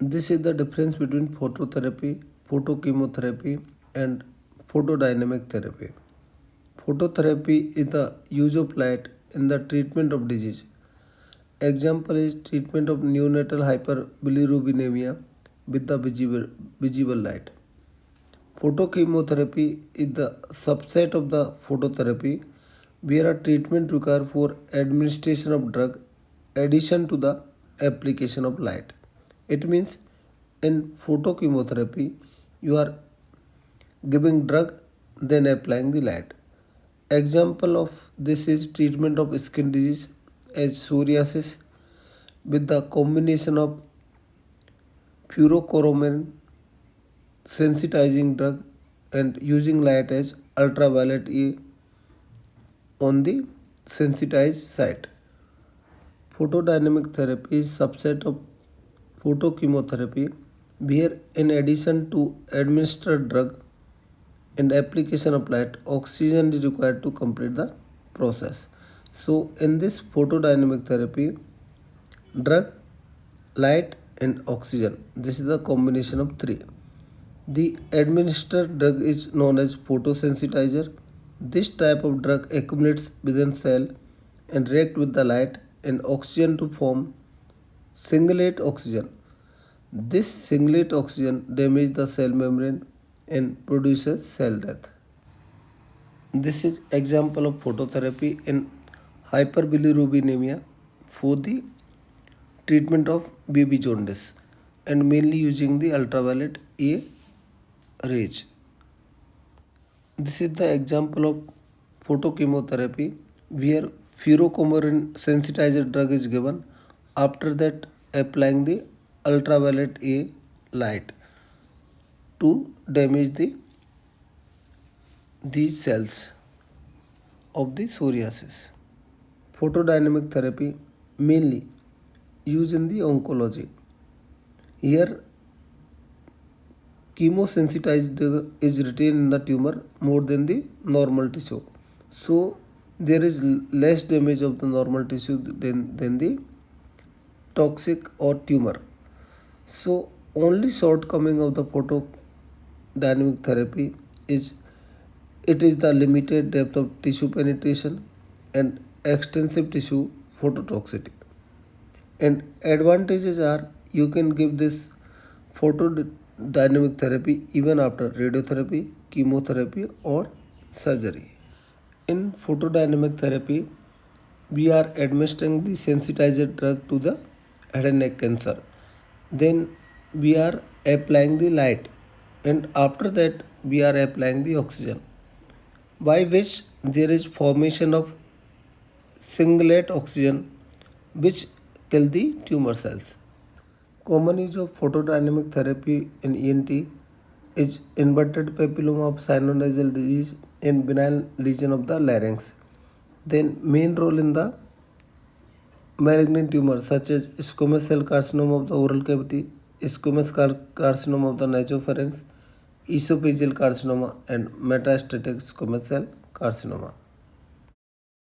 This is the difference between phototherapy, photochemotherapy, and photodynamic therapy. Phototherapy is the use of light in the treatment of disease. Example is treatment of neonatal hyperbilirubinemia with the visible light. Photochemotherapy is the subset of the phototherapy where a treatment requires for administration of drug addition to the application of light. It means in photochemotherapy you are giving drug then applying the light. Example of this is treatment of skin disease as psoriasis with the combination of fluorochromin sensitizing drug and using light as ultraviolet A on the sensitized site. Photodynamic therapy is subset of photochemotherapy where in addition to administered drug and application of light, oxygen is required to complete the process. So in this photodynamic therapy, drug, light and oxygen, this is the combination of three. The administered drug is known as photosensitizer. This type of drug accumulates within cell and react with the light and oxygen to form singulate oxygen. This singulate oxygen damages the cell membrane and produces cell death. This is example of phototherapy in hyperbilirubinemia for the treatment of baby jaundice and mainly using the ultraviolet A rays. This is the example of photochemotherapy where fluorochromin sensitizer drug is given. After that, applying the ultraviolet A light to damage these cells of the psoriasis. Photodynamic therapy mainly used in the oncology. Here chemosensitized drug is retained in the tumor more than the normal tissue. So there is less damage of the normal tissue than the toxic or tumor. So only shortcoming of the photodynamic therapy is it is the limited depth of tissue penetration and extensive tissue phototoxicity. And advantages are you can give this photodynamic therapy even after radiotherapy, chemotherapy, or surgery. In photodynamic therapy, we are administering the sensitizer drug to the head and neck cancer. Then we are applying the light, and after that, we are applying the oxygen, by which there is formation of singulate oxygen which kill the tumor cells. Common use of photodynamic therapy in ENT is inverted papilloma of sinonasal disease in benign lesion of the larynx. Then main role in the malignant tumors such as squamous cell carcinoma of the oral cavity, squamous carcinoma of the nasopharynx, esophageal carcinoma and metastatic squamous cell carcinoma.